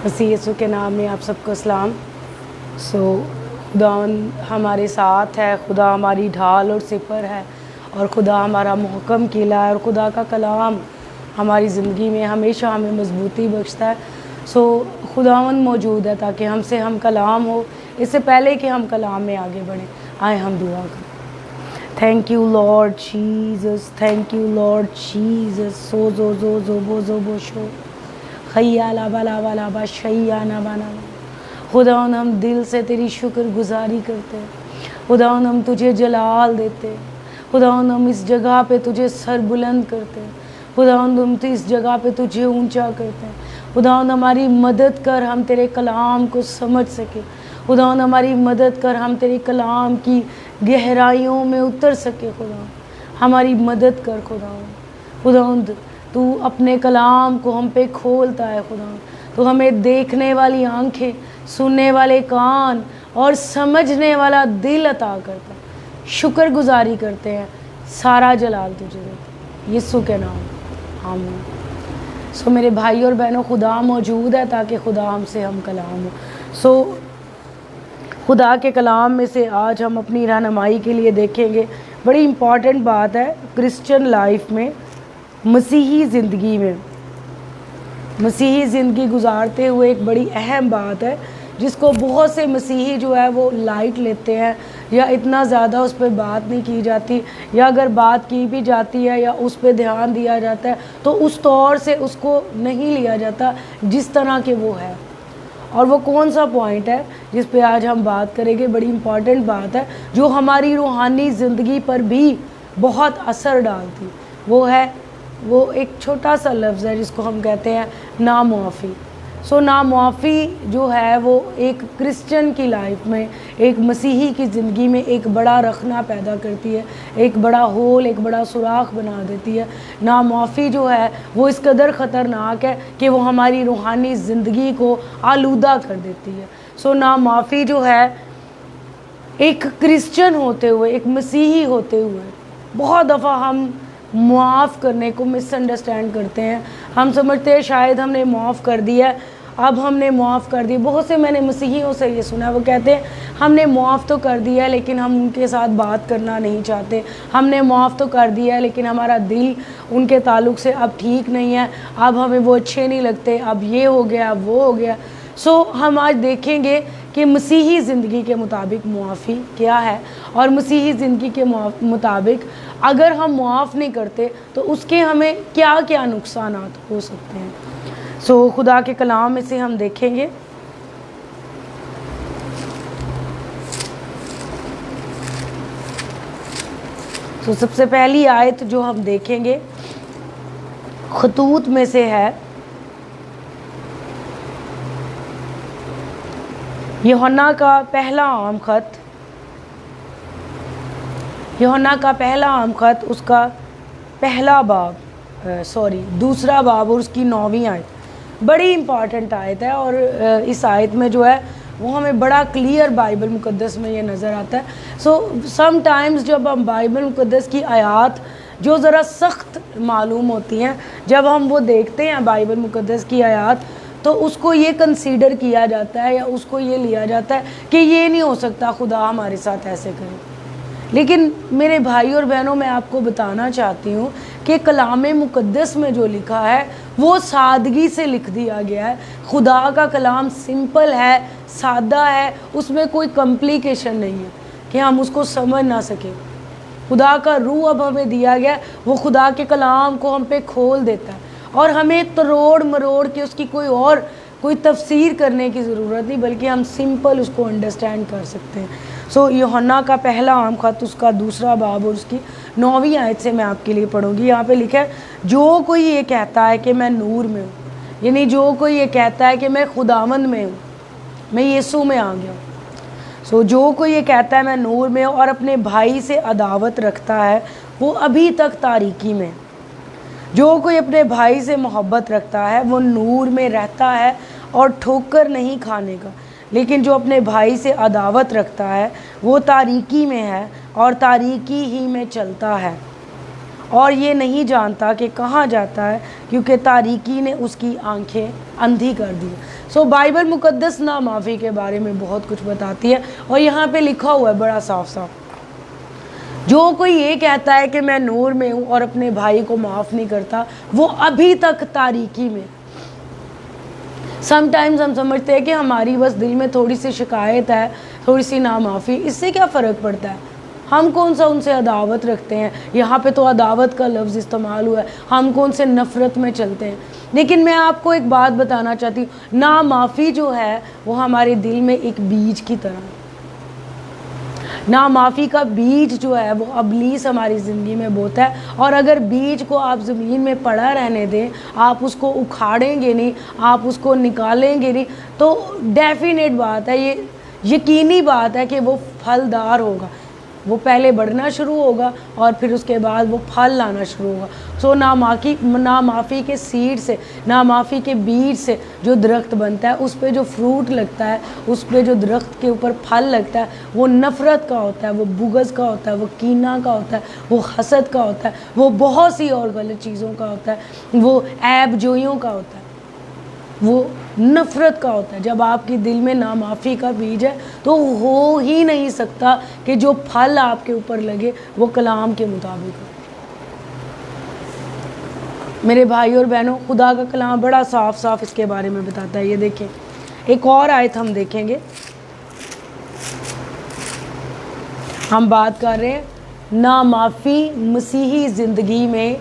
مسیح یسوع کے نام میں آپ سب کو اسلام۔ خدا ہمارے ساتھ ہے، خدا ہماری ڈھال اور سپر ہے، اور خدا ہمارا محکم قلعہ ہے، اور خدا کا کلام ہماری زندگی میں ہمیشہ ہمیں مضبوطی بخشتا ہے۔ خداوند موجود ہے تاکہ ہم سے ہم کلام ہو، اس سے پہلے کہ ہم کلام میں آگے بڑھیں آئیں ہم دعا کریں۔ Thank you Lord Jesus, thank you Lord Jesus. سو زو زو زو بو زو بو شو خیا لا با لا با لا با شیا نا با نا با۔ خداوند ہم دل سے تیری شکر گزاری کرتے ہیں، خداوند ہم تجھے جلال دیتے ہیں، خداوند ہم اس جگہ پہ تجھے سر بلند کرتے ہیں، خداوند ہم تو اس جگہ پہ تجھے اونچا کرتے ہیں۔ خداوند ہماری مدد کر ہم تیرے کلام کو سمجھ سکے، خداوند ہماری مدد کر ہم تیرے کلام کی گہرائیوں میں اتر سکے، خداوند ہماری مدد کر خداوند تو اپنے کلام کو ہم پہ کھولتا ہے، خداوند تو ہمیں دیکھنے والی آنکھیں، سننے والے کان اور سمجھنے والا دل عطا کرتا ہے۔ شکر گزاری کرتے ہیں، سارا جلال تجھے دیتے ہیں یسوع کے نام آمین۔ میرے بھائی اور بہنوں، خدا موجود ہے تاکہ خدا ہم سے ہم کلام ہو۔ خدا کے کلام میں سے آج ہم اپنی رہنمائی کے لیے دیکھیں گے، بڑی امپورٹنٹ بات ہے کرسچن لائف میں، مسیحی زندگی میں، مسیحی زندگی گزارتے ہوئے ایک بڑی اہم بات ہے جس کو بہت سے مسیحی جو ہے وہ لائٹ لیتے ہیں، یا اتنا زیادہ اس پہ بات نہیں کی جاتی، یا اگر بات کی بھی جاتی ہے یا اس پہ دھیان دیا جاتا ہے تو اس طور سے اس کو نہیں لیا جاتا جس طرح کہ وہ ہے۔ اور وہ کون سا پوائنٹ ہے جس پہ آج ہم بات کریں گے، بڑی امپورٹنٹ بات ہے جو ہماری روحانی زندگی پر بھی بہت اثر ڈالتی، وہ ایک چھوٹا سا لفظ ہے جس کو ہم کہتے ہیں نامعافی۔ نامعافی جو ہے وہ ایک کرسچن کی لائف میں، ایک مسیحی کی زندگی میں ایک بڑا رخنہ پیدا کرتی ہے، ایک بڑا ہول، ایک بڑا سوراخ بنا دیتی ہے۔ نامعافی جو ہے وہ اس قدر خطرناک ہے کہ وہ ہماری روحانی زندگی کو آلودہ کر دیتی ہے۔ نامعافی جو ہے ایک کرسچن ہوتے ہوئے، ایک مسیحی ہوتے ہوئے، بہت دفعہ ہم معاف کرنے کو مس انڈرسٹینڈ کرتے ہیں۔ ہم سمجھتے ہیں شاید ہم نے معاف کر دیا ہے، اب ہم نے معاف کر دی۔ بہت سے میں نے مسیحیوں سے یہ سنا ہے، وہ کہتے ہیں ہم نے معاف تو کر دیا ہے لیکن ہم ان کے ساتھ بات کرنا نہیں چاہتے، ہم نے معاف تو کر دیا ہے لیکن ہمارا دل ان کے تعلق سے اب ٹھیک نہیں ہے، اب ہمیں وہ اچھے نہیں لگتے، اب یہ ہو گیا، اب وہ ہو گیا۔ ہم آج دیکھیں گے کہ مسیحی زندگی کے مطابق معافی کیا ہے، اور مسیحی زندگی کے مطابق اگر ہم معاف نہیں کرتے تو اس کے ہمیں کیا کیا نقصانات ہو سکتے ہیں۔ خدا کے کلام میں سے ہم دیکھیں گے، سب سے پہلی آیت جو ہم دیکھیں گے خطوط میں سے ہے، یوحنا کا پہلا عام خط، یوحنا کا پہلا عام خط، اس کا دوسرا باب اور اس کی 9ویں آیت بڑی امپورٹنٹ آیت ہے، اور اس آیت میں جو ہے وہ ہمیں بڑا کلیئر بائبل مقدس میں یہ نظر آتا ہے۔ سم ٹائمز جب ہم بائبل مقدس کی آیات جو ذرا سخت معلوم ہوتی ہیں، جب ہم وہ دیکھتے ہیں بائبل مقدس کی آیات، تو اس کو یہ کنسیڈر کیا جاتا ہے یا اس کو یہ لیا جاتا ہے کہ یہ نہیں ہو سکتا خدا ہمارے ساتھ ایسے کرے۔ لیکن میرے بھائی اور بہنوں، میں آپ کو بتانا چاہتی ہوں کہ کلام مقدس میں جو لکھا ہے وہ سادگی سے لکھ دیا گیا ہے۔ خدا کا کلام سمپل ہے، سادہ ہے، اس میں کوئی کمپلیکیشن نہیں ہے کہ ہم اس کو سمجھ نہ سکیں۔ خدا کا روح اب ہمیں دیا گیا، وہ خدا کے کلام کو ہم پہ کھول دیتا ہے، اور ہمیں تروڑ مروڑ کے اس کی کوئی تفسیر کرنے کی ضرورت نہیں، بلکہ ہم سمپل اس کو انڈرسٹینڈ کر سکتے ہیں۔ یوحنا کا پہلا عام خط، اس کا دوسرا باب اور اس کی 9ویں آیت سے میں آپ کے لیے پڑھوں گی۔ یہاں پہ لکھا ہے، جو کوئی یہ کہتا ہے کہ میں نور میں ہوں، یعنی جو کوئی یہ کہتا ہے کہ میں خداوند میں ہوں، میں یسوع میں آ گیا ہوں، جو کوئی یہ کہتا ہے میں نور میں ہوں اور اپنے بھائی سے عداوت رکھتا ہے، وہ ابھی تک تاریکی میں۔ جو کوئی اپنے بھائی سے محبت رکھتا ہے وہ نور میں رہتا ہے اور ٹھوکر نہیں کھانے کا، لیکن جو اپنے بھائی سے عداوت رکھتا ہے وہ تاریکی میں ہے اور تاریکی ہی میں چلتا ہے، اور یہ نہیں جانتا کہ کہاں جاتا ہے کیونکہ تاریکی نے اس کی آنکھیں اندھی کر دی۔ سو بائبل مقدس نامعافی کے بارے میں بہت کچھ بتاتی ہے، اور یہاں پہ لکھا ہوا ہے بڑا صاف صاف، جو کوئی یہ کہتا ہے کہ میں نور میں ہوں اور اپنے بھائی کو معاف نہیں کرتا، وہ ابھی تک تاریکی میں۔ سم ٹائمز ہم سمجھتے ہیں کہ ہماری بس دل میں تھوڑی سی شکایت ہے، تھوڑی سی نامعافی، اس سے کیا فرق پڑتا ہے؟ ہم کون سا ان سے عداوت رکھتے ہیں؟ یہاں پہ تو عداوت کا لفظ استعمال ہوا ہے، ہم کون سے نفرت میں چلتے ہیں؟ لیکن میں آپ کو ایک بات بتانا چاہتی ہوں، نامعافی جو ہے وہ ہمارے دل میں ایک بیج کی طرح ہے۔ نامعافی کا بیج جو ہے وہ ابلیس ہماری زندگی میں بوتا ہے، اور اگر بیج کو آپ زمین میں پڑا رہنے دیں، آپ اس کو اکھاڑیں گے نہیں، آپ اس کو نکالیں گے نہیں، تو ڈیفینیٹ بات ہے، یہ یقینی بات ہے کہ وہ پھلدار ہوگا۔ وہ پہلے بڑھنا شروع ہوگا اور پھر اس کے بعد وہ پھل لانا شروع ہوگا۔ سو نامعافی کے سیڈ سے، نامعافی کے بیج سے جو درخت بنتا ہے، اس پہ جو فروٹ لگتا ہے، اس پہ جو درخت کے اوپر پھل لگتا ہے، وہ نفرت کا ہوتا ہے، وہ بغض کا ہوتا ہے، وہ کینہ کا ہوتا ہے، وہ حسد کا ہوتا ہے، وہ بہت سی اور غلط چیزوں کا ہوتا ہے، وہ عیب جوئیوں کا ہوتا ہے، وہ نفرت کا ہوتا ہے۔ جب آپ کے دل میں نامعافی کا بیج ہے تو ہو ہی نہیں سکتا کہ جو پھل آپ کے اوپر لگے وہ کلام کے مطابق ہو۔ میرے بھائی اور بہنوں، خدا کا کلام بڑا صاف صاف اس کے بارے میں بتاتا ہے۔ یہ دیکھیں، ایک اور آیت ہم دیکھیں گے، ہم بات کر رہے ہیں نامعافی مسیحی زندگی میں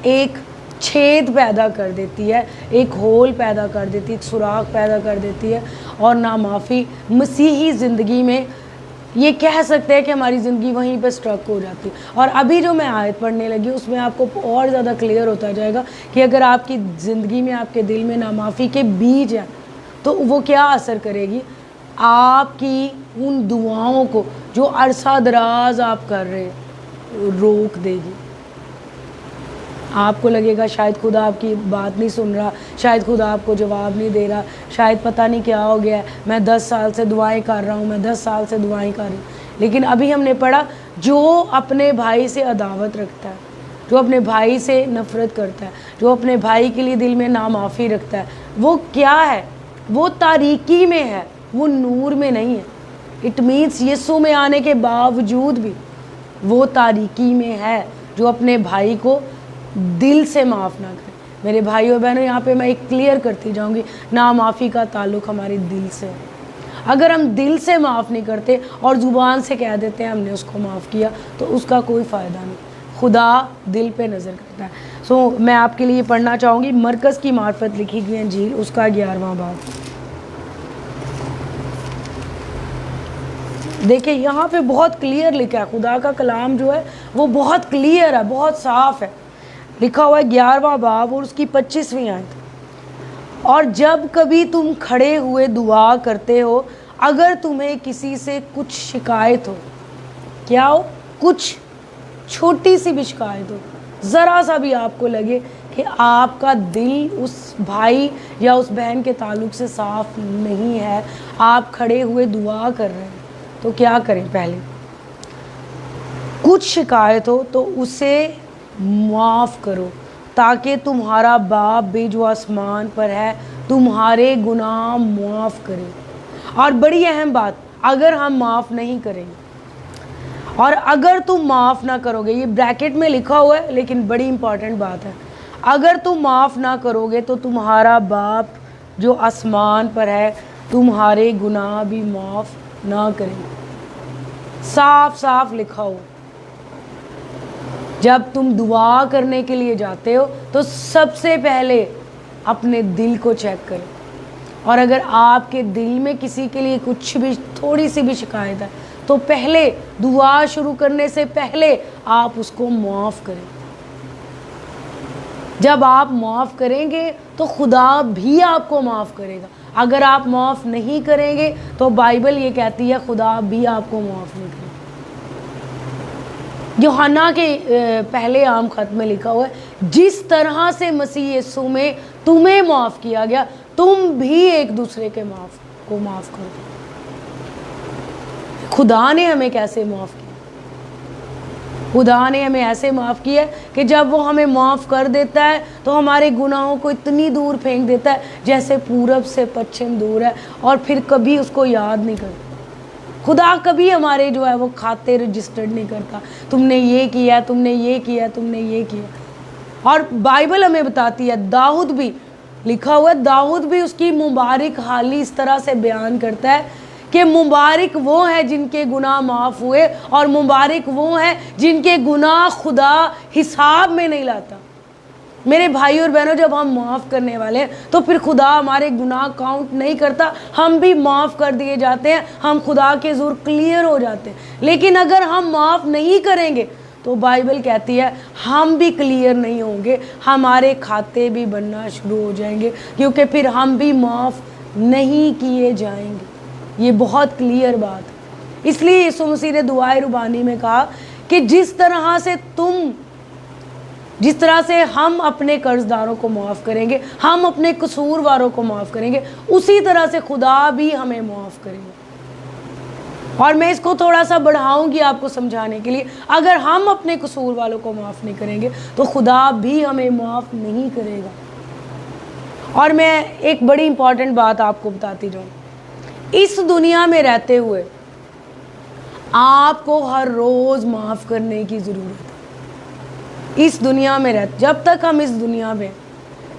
ایک چھید پیدا کر دیتی ہے، ایک ہول پیدا کر دیتی ہے، ایک سوراخ پیدا کر دیتی ہے، اور نامعافی مسیحی زندگی میں یہ کہہ سکتے ہیں کہ ہماری زندگی وہیں پہ سٹرک ہو جاتی ہے۔ اور ابھی جو میں آیت پڑھنے لگی اس میں آپ کو اور زیادہ کلیئر ہوتا جائے گا کہ اگر آپ کی زندگی میں، آپ کے دل میں نامعافی کے بیج ہیں تو وہ کیا اثر کرے گی؟ آپ کی ان دعاؤں کو جو عرصہ دراز آپ کر رہے ہیں روک دے گی۔ آپ کو لگے گا شاید خدا آپ کی بات نہیں سن رہا، شاید خدا آپ کو جواب نہیں دے رہا، شاید پتہ نہیں کیا ہو گیا ہے، میں 10 سال سے دعائیں کر رہا ہوں، میں 10 سال سے دعائیں کر رہی ہوں۔ لیکن ابھی ہم نے پڑھا، جو اپنے بھائی سے عداوت رکھتا ہے، جو اپنے بھائی سے نفرت کرتا ہے، جو اپنے بھائی کے لیے دل میں نامعافی رکھتا ہے، وہ کیا ہے؟ وہ تاریکی میں ہے، وہ نور میں نہیں ہے۔ اٹ مینس یسوع میں آنے کے باوجود بھی وہ تاریکی میں ہے، جو اپنے بھائی کو دل سے معاف نہ کرے۔ میرے بھائیو بہنوں، یہاں پہ میں ایک کلیئر کرتی جاؤں گی، نامعافی کا تعلق ہمارے دل سے ہے۔ اگر ہم دل سے معاف نہیں کرتے اور زبان سے کہہ دیتے ہیں ہم نے اس کو معاف کیا، تو اس کا کوئی فائدہ نہیں۔ خدا دل پہ نظر کرتا ہے۔ میں آپ کے لیے پڑھنا چاہوں گی مرکز کی معرفت لکھی گئی انجیل، اس کا 11واں باب۔ دیکھیں یہاں پہ بہت کلیئر لکھا ہے، خدا کا کلام جو ہے وہ بہت کلیئر ہے، بہت صاف ہے۔ لکھا ہوا ہے 11واں باب اور اس کی 25ویں آیت، اور جب کبھی تم کھڑے ہوئے دعا کرتے ہو، اگر تمہیں کسی سے کچھ شکایت ہو، کیا ہو؟ کچھ چھوٹی سی بھی شکایت ہو، ذرا سا بھی آپ کو لگے کہ آپ کا دل اس بھائی یا اس بہن کے تعلق سے صاف نہیں ہے، آپ کھڑے ہوئے دعا کر رہے ہیں، تو کیا کریں؟ پہلے کچھ شکایت ہو تو اسے معاف کرو، تاکہ تمہارا باپ بھی جو آسمان پر ہے تمہارے گناہ معاف کرے۔ اور بڑی اہم بات، اگر ہم معاف نہیں کریں گے اور اگر تم معاف نہ کرو گے، یہ بریکٹ میں لکھا ہوا ہے لیکن بڑی امپورٹنٹ بات ہے، اگر تم معاف نہ کرو گے تو تمہارا باپ جو آسمان پر ہے تمہارے گناہ بھی معاف نہ کرے۔ صاف صاف لکھا ہو۔ جب تم دعا کرنے کے لیے جاتے ہو تو سب سے پہلے اپنے دل کو چیک کرو، اور اگر آپ کے دل میں کسی کے لیے کچھ بھی تھوڑی سی بھی شکایت ہے تو پہلے دعا شروع کرنے سے پہلے آپ اس کو معاف کریں۔ جب آپ معاف کریں گے تو خدا بھی آپ کو معاف کرے گا۔ اگر آپ معاف نہیں کریں گے تو بائبل یہ کہتی ہے خدا بھی آپ کو معاف نہیں کرے گا۔ یوحنا کے پہلے عام خط میں لکھا ہوا ہے، جس طرح سے مسیح یسوع میں تمہیں معاف کیا گیا، تم بھی ایک دوسرے کے کو معاف کرو۔ خدا نے ہمیں کیسے معاف کیا؟ خدا نے ہمیں ایسے معاف کیا ہے کہ جب وہ ہمیں معاف کر دیتا ہے تو ہمارے گناہوں کو اتنی دور پھینک دیتا ہے جیسے پورب سے پچھم دور ہے، اور پھر کبھی اس کو یاد نہیں کرتا۔ خدا کبھی ہمارے جو ہے وہ کھاتے رجسٹرڈ نہیں کرتا، تم نے یہ کیا، تم نے یہ کیا، تم نے یہ کیا۔ اور بائبل ہمیں بتاتی ہے، داؤد بھی لکھا ہوا ہے، داؤد بھی اس کی مبارک حالی اس طرح سے بیان کرتا ہے کہ مبارک وہ ہیں جن کے گناہ معاف ہوئے، اور مبارک وہ ہیں جن کے گناہ خدا حساب میں نہیں لاتا۔ میرے بھائی اور بہنوں، جب ہم معاف کرنے والے ہیں تو پھر خدا ہمارے گناہ کاؤنٹ نہیں کرتا، ہم بھی معاف کر دیے جاتے ہیں، ہم خدا کے حضور کلیئر ہو جاتے ہیں۔ لیکن اگر ہم معاف نہیں کریں گے تو بائبل کہتی ہے ہم بھی کلیئر نہیں ہوں گے، ہمارے کھاتے بھی بننا شروع ہو جائیں گے، کیونکہ پھر ہم بھی معاف نہیں کیے جائیں گے۔ یہ بہت کلیئر بات ہے۔ اس لیے یسوع مسیح نے دعائے ربانی میں کہا کہ جس طرح سے ہم اپنے قرض داروں کو معاف کریں گے، ہم اپنے قصور واروں کو معاف کریں گے، اسی طرح سے خدا بھی ہمیں معاف کرے گا۔ اور میں اس کو تھوڑا سا بڑھاؤں گی آپ کو سمجھانے کے لیے، اگر ہم اپنے قصور والوں کو معاف نہیں کریں گے تو خدا بھی ہمیں معاف نہیں کرے گا۔ اور میں ایک بڑی امپورٹنٹ بات آپ کو بتاتی جاؤں، اس دنیا میں رہتے ہوئے آپ کو ہر روز معاف کرنے کی ضرورت ہے۔ اس دنیا میں جب تک ہم اس دنیا میں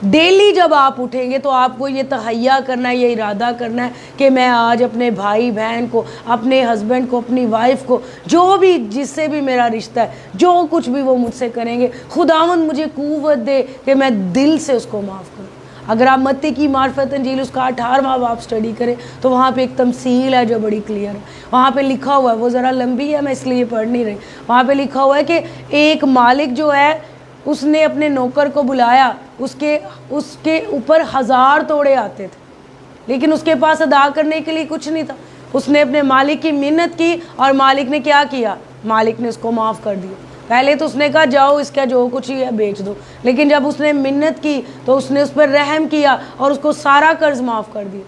ڈیلی جب آپ اٹھیں گے تو آپ کو یہ تہیا کرنا ہے، یہ ارادہ کرنا ہے کہ میں آج اپنے بھائی بہن کو، اپنے ہسبینڈ کو، اپنی وائف کو، جو بھی جس سے بھی میرا رشتہ ہے، جو کچھ بھی وہ مجھ سے کریں گے، خداوند مجھے قوت دے کہ میں دل سے اس کو معاف کروں۔ اگر آپ متی کی معرفت انجیل اس کا 18واں باب سٹڈی کریں تو وہاں پہ ایک تمثیل ہے جو بڑی کلیئر ہے۔ وہاں پہ لکھا ہوا ہے، وہ ذرا لمبی ہے میں اس لیے پڑھ نہیں رہی، وہاں پہ لکھا ہوا ہے کہ ایک مالک جو ہے اس نے اپنے نوکر کو بلایا، اس کے اوپر 1000 توڑے آتے تھے، لیکن اس کے پاس ادا کرنے کے لیے کچھ نہیں تھا۔ اس نے اپنے مالک کی منت کی اور مالک نے کیا کیا؟ مالک نے اس کو معاف کر دیا۔ پہلے تو اس نے کہا جاؤ اس کا جو کچھ ہی ہے بیچ دو، لیکن جب اس نے منت کی تو اس نے اس پر رحم کیا اور اس کو سارا قرض معاف کر دیا،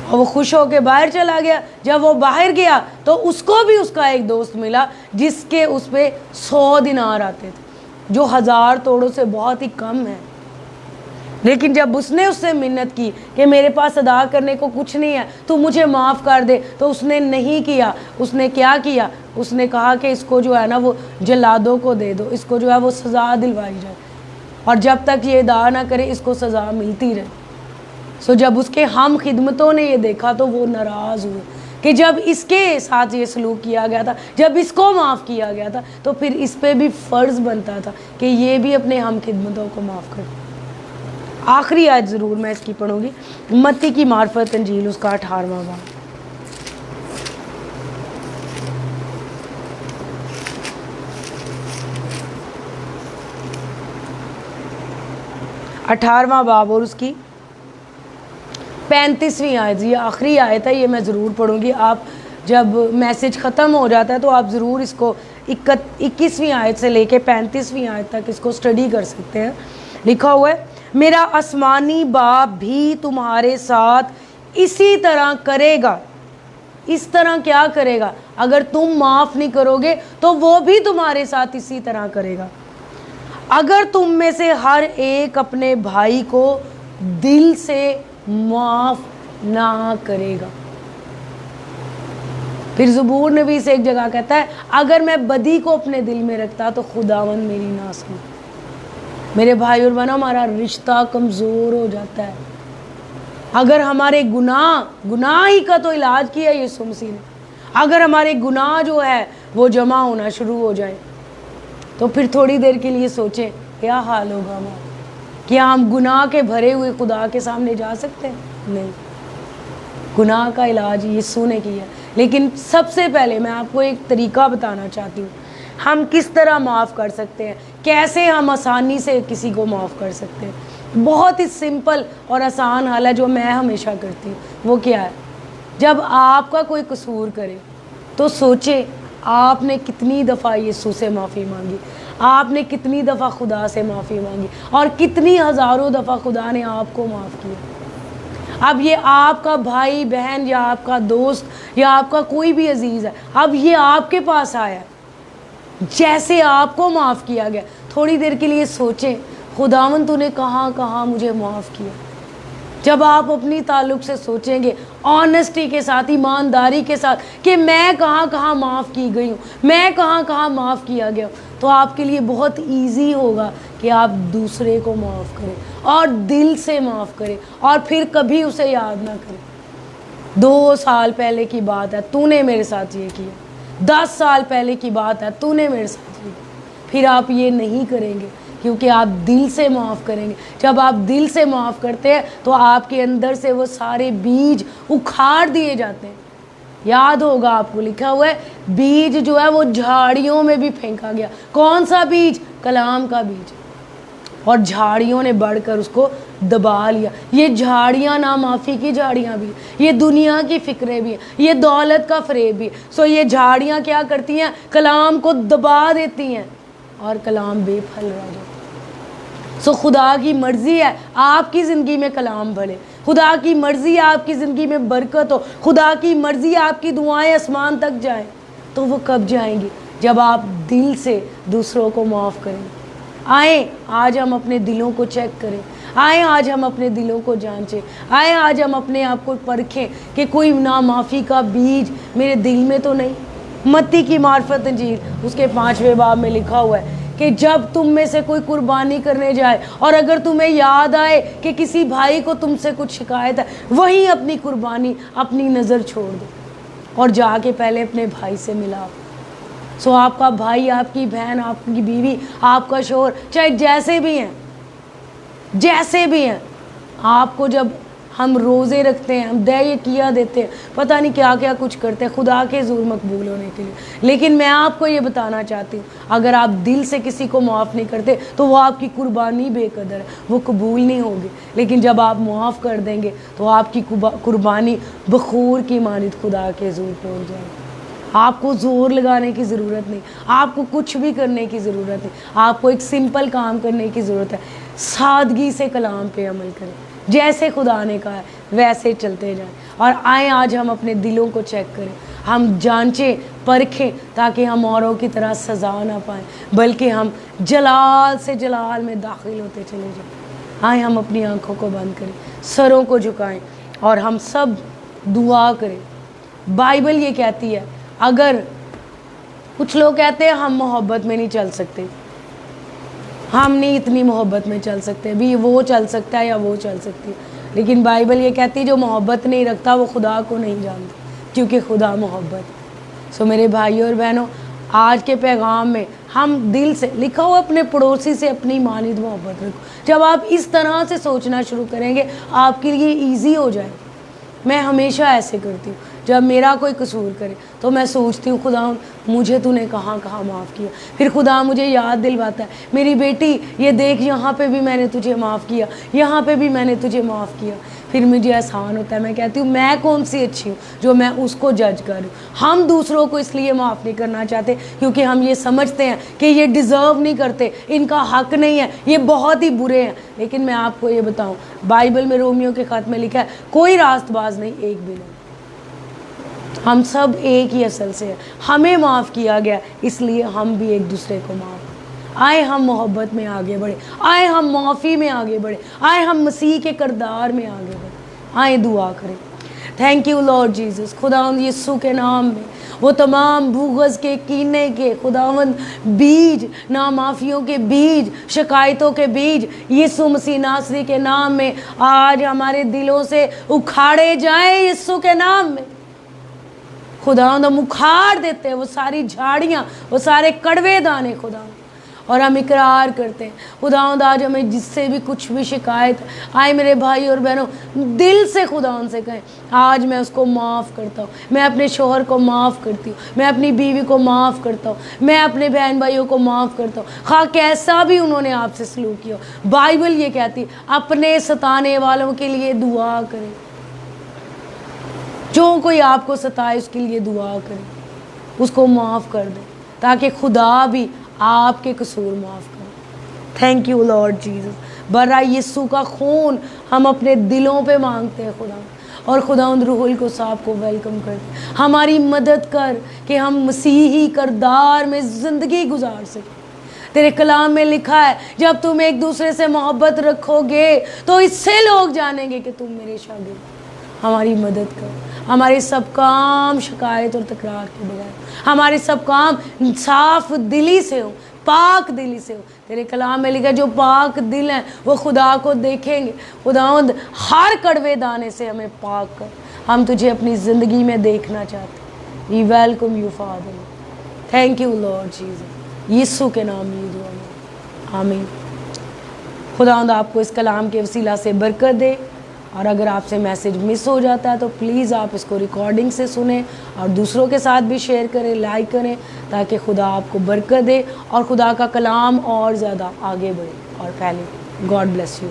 اور وہ خوش ہو کے باہر چلا گیا۔ جب وہ باہر گیا تو اس کو بھی اس کا ایک دوست ملا جس کے اس پہ 100 دینار آتے تھے، جو 1000 توڑوں سے بہت ہی کم ہے۔ لیکن جب اس نے اس سے منت کی کہ میرے پاس ادا کرنے کو کچھ نہیں ہے، تو مجھے معاف کر دے، تو اس نے نہیں کیا۔ اس نے کیا کیا؟ اس نے کہا کہ اس کو جو ہے نا وہ جلادوں کو دے دو، اس کو جو ہے وہ سزا دلوائی جائے، اور جب تک یہ ادا نہ کرے اس کو سزا ملتی رہے۔ جب اس کے ہم خدمتوں نے یہ دیکھا تو وہ ناراض ہوئے کہ جب اس کے ساتھ یہ سلوک کیا گیا تھا، جب اس کو معاف کیا گیا تھا، تو پھر اس پہ بھی فرض بنتا تھا کہ یہ بھی اپنے ہم خدمتوں کو معاف کرے۔ آخری آیت ضرور میں اس کی پڑھوں گی، متی کی معرفت انجیل اس کا 18واں باب، اور اس کی 35ویں آیت، یہ آخری آیت ہے، یہ میں ضرور پڑھوں گی۔ آپ جب میسج ختم ہو جاتا ہے تو آپ ضرور اس کو 21ویں آیت سے لے کے 35ویں آیت تک اس کو سٹڈی کر سکتے ہیں۔ لکھا ہوا ہے، میرا آسمانی باپ بھی تمہارے ساتھ اسی طرح کرے گا۔ اس طرح کیا کرے گا؟ اگر تم معاف نہیں کرو گے تو وہ بھی تمہارے ساتھ اسی طرح کرے گا، اگر تم میں سے ہر ایک اپنے بھائی کو دل سے معاف نہ کرے گا۔ پھر زبور نبی سے ایک جگہ کہتا ہے، اگر میں بدی کو اپنے دل میں رکھتا تو خداوند میری نہ سنے۔ میرے بھائی اور بہنوں، ہمارا رشتہ کمزور ہو جاتا ہے اگر ہمارے گناہ ہی کا تو علاج کیا یسوع مسیح نے، اگر ہمارے گناہ جو ہے وہ جمع ہونا شروع ہو جائے تو پھر تھوڑی دیر کے لیے سوچیں کیا حال ہوگا ہمارا۔ کیا ہم گناہ کے بھرے ہوئے خدا کے سامنے جا سکتے ہیں؟ نہیں۔ گناہ کا علاج یسوع نے کیا، لیکن سب سے پہلے میں آپ کو ایک طریقہ بتانا چاہتی ہوں، ہم کس طرح معاف کر سکتے ہیں، کیسے ہم آسانی سے کسی کو معاف کر سکتے ہیں۔ بہت ہی سمپل اور آسان حل ہے جو میں ہمیشہ کرتی ہوں۔ وہ کیا ہے؟ جب آپ کا کوئی قصور کرے تو سوچے آپ نے کتنی دفعہ یسوع سے معافی مانگی، آپ نے کتنی دفعہ خدا سے معافی مانگی، اور کتنی ہزاروں دفعہ خدا نے آپ کو معاف کیا۔ اب یہ آپ کا بھائی بہن یا آپ کا دوست یا آپ کا کوئی بھی عزیز ہے، اب یہ آپ کے پاس آیا ہے جیسے آپ کو معاف کیا گیا. تھوڑی دیر کے لیے سوچیں خداوند تو نے کہاں کہاں مجھے معاف کیا. جب آپ اپنی تعلق سے سوچیں گے آنیسٹی کے ساتھ, ایمانداری کے ساتھ کہ میں کہاں کہاں معاف کی گئی ہوں, میں کہاں کہاں معاف کیا گیا ہوں, تو آپ کے لیے بہت ایزی ہوگا کہ آپ دوسرے کو معاف کریں اور دل سے معاف کریں اور پھر کبھی اسے یاد نہ کریں. 2 سال پہلے کی بات ہے, تو نے میرے ساتھ یہ کیا. 10 سال پہلے کی بات ہے, تو نے میرے ساتھ یہ کیا. پھر آپ یہ نہیں کریں گے کیونکہ آپ دل سے معاف کریں گے. جب آپ دل سے معاف کرتے ہیں تو آپ کے اندر سے وہ سارے بیج اکھاڑ دیے جاتے ہیں. یاد ہوگا آپ کو لکھا ہوا ہے بیج جو ہے وہ جھاڑیوں میں بھی پھینکا گیا. کون سا بیج؟ کلام کا بیج. اور جھاڑیوں نے بڑھ کر اس کو دبا لیا. یہ جھاڑیاں نامعافی کی جھاڑیاں بھی ہیں, یہ دنیا کی فکریں بھی ہیں, یہ دولت کا فریب بھی ہے. سو یہ جھاڑیاں کیا کرتی ہیں؟ کلام کو دبا دیتی ہیں اور کلام بے پھل رہ جاتا ہے. سو خدا کی مرضی ہے آپ کی زندگی میں کلام بڑھے, خدا کی مرضی ہے آپ کی زندگی میں برکت ہو, خدا کی مرضی ہے آپ کی دعائیں آسمان تک جائیں. تو وہ کب جائیں گی؟ جب آپ دل سے دوسروں کو معاف کریں. آئیں آج ہم اپنے دلوں کو چیک کریں, آئیں آج ہم اپنے دلوں کو جانچیں, آئیں آج ہم اپنے آپ کو پرکھیں کہ کوئی نامعافی کا بیج میرے دل میں تو نہیں. متی کی معرفت انجیل اس کے 5ویں باب میں لکھا ہوا ہے کہ جب تم میں سے کوئی قربانی کرنے جائے اور اگر تمہیں یاد آئے کہ کسی بھائی کو تم سے کچھ شکایت ہے, وہیں اپنی قربانی, اپنی نظر چھوڑ دو اور جا کے پہلے اپنے بھائی سے ملاؤ. سو آپ کا بھائی, آپ کی بہن, آپ کی بیوی, آپ کا شوہر, چاہے جیسے بھی ہیں, آپ کو جب ہم روزے رکھتے ہیں, ہم کیا دیتے ہیں, پتہ نہیں کیا کیا کچھ کرتے ہیں خدا کے حضور مقبول ہونے کے لیے. لیکن میں آپ کو یہ بتانا چاہتی ہوں اگر آپ دل سے کسی کو معاف نہیں کرتے تو وہ آپ کی قربانی بے قدر ہے, وہ قبول نہیں ہوگی. لیکن جب آپ معاف کر دیں گے تو آپ کی قربانی بخور کی مانند خدا کے حضور پہنچ جائے گی. آپ کو زور لگانے کی ضرورت نہیں, آپ کو کچھ بھی کرنے کی ضرورت نہیں, آپ کو ایک سمپل کام کرنے کی ضرورت ہے. سادگی سے کلام پہ عمل کریں, جیسے خدا نے کہا ہے ویسے چلتے جائیں. اور آئیں آج ہم اپنے دلوں کو چیک کریں, ہم جانچیں پرکھیں تاکہ ہم اوروں کی طرح سزا نہ پائیں بلکہ ہم جلال سے جلال میں داخل ہوتے چلے جائیں. آئیں ہم اپنی آنکھوں کو بند کریں, سروں کو جھکائیں اور ہم سب دعا کریں. بائبل یہ کہتی ہے, اگر کچھ لوگ کہتے ہیں ہم محبت میں نہیں چل سکتے, ہم نہیں اتنی محبت میں چل سکتے, بھی وہ چل سکتا ہے یا وہ چل سکتی ہے, لیکن بائبل یہ کہتی ہے جو محبت نہیں رکھتا وہ خدا کو نہیں جانتا کیونکہ خدا محبت ہے. سو میرے بھائیوں اور بہنوں, آج کے پیغام میں ہم دل سے, لکھا ہو اپنے پڑوسی سے اپنی مانند محبت رکھو. جب آپ اس طرح سے سوچنا شروع کریں گے آپ کے لیے ایزی ہو جائے. میں ہمیشہ ایسے کرتی ہوں, جب میرا کوئی قصور کرے تو میں سوچتی ہوں خدا مجھے تو نے کہاں کہاں معاف کیا. پھر خدا مجھے یاد دلواتا ہے میری بیٹی یہ دیکھ یہاں پہ بھی میں نے تجھے معاف کیا, یہاں پہ بھی میں نے تجھے معاف کیا. پھر مجھے آسان ہوتا ہے, میں کہتی ہوں میں کون سی اچھی ہوں جو میں اس کو جج کروں. ہم دوسروں کو اس لیے معاف نہیں کرنا چاہتے کیونکہ ہم یہ سمجھتے ہیں کہ یہ ڈیزرو نہیں کرتے, ان کا حق نہیں ہے, یہ بہت ہی برے ہیں. لیکن میں آپ کو یہ بتاؤں بائبل میں رومیو کے خط میں لکھا ہے کوئی راست باز نہیں, ایک بھی نہیں. ہم سب ایک ہی اصل سے ہیں, ہمیں معاف کیا گیا اس لیے ہم بھی ایک دوسرے کو معاف. آئے ہم محبت میں آگے بڑھیں, آئے ہم معافی میں آگے بڑھیں, آئے ہم مسیح کے کردار میں آگے بڑھیں. آئے دعا کریں. Thank you Lord Jesus. خداوند یسوع کے نام میں وہ تمام بغض کے, کینے کے خداوند بیج, نامعافیوں کے بیج, شکایتوں کے بیج یسوع مسیح ناصری کے نام میں آج ہمارے دلوں سے اکھاڑے جائیں یسوع کے نام میں. خداوند ہم اکھاڑ دیتے ہیں وہ ساری جھاڑیاں, وہ سارے کڑوے دانے خداوند, اور ہم اقرار کرتے ہیں خداوند آج ہمیں جس سے بھی کچھ بھی شکایت, آئے میرے بھائی اور بہنوں دل سے خداوند سے کہیں آج میں اس کو معاف کرتا ہوں, میں اپنے شوہر کو معاف کرتی ہوں, میں اپنی بیوی کو معاف کرتا ہوں, میں اپنے بہن بھائیوں کو معاف کرتا ہوں خواہ کیسا بھی انہوں نے آپ سے سلوک کیا. بائبل یہ کہتی ہے اپنے ستانے والوں کے لیے دعا کریں, جو کوئی آپ کو ستائے اس کے لیے دعا کریں, اس کو معاف کر دیں تاکہ خدا بھی آپ کے قصور معاف کریں. Thank you Lord Jesus. برائے یسوع کا خون ہم اپنے دلوں پہ مانگتے ہیں خدا, اور خداوند روح القدس آپ کو ویلکم کرتے ہیں۔ ہماری مدد کر کہ ہم مسیحی کردار میں زندگی گزار سکیں۔ تیرے کلام میں لکھا ہے جب تم ایک دوسرے سے محبت رکھو گے تو اس سے لوگ جانیں گے کہ تم میرے شاگرد۔ ہماری مدد کر، ہمارے سب کام شکایت اور تکرار کے بغیر، ہمارے سب کام صاف دلی سے ہو، پاک دلی سے ہو۔ تیرے کلام میں لکھا ہے جو پاک دل ہیں وہ خدا کو دیکھیں گے۔ خداوند ہر کڑوے دانے سے ہمیں پاک کر، ہم تجھے اپنی زندگی میں دیکھنا چاہتے ہیں۔ We welcome you father, thank you Lord Jesus, یسوع کے نام میں دعا ہے، آمین۔ خداوند آپ کو اس کلام کے وسیلہ سے برکت دے، اور اگر آپ سے میسیج مس ہو جاتا ہے تو پلیز آپ اس کو ریکارڈنگ سے سنیں اور دوسروں کے ساتھ بھی شیئر کریں، لائک کریں، تاکہ خدا آپ کو برکت دے اور خدا کا کلام اور زیادہ آگے بڑھے اور پھیلے۔ God bless you.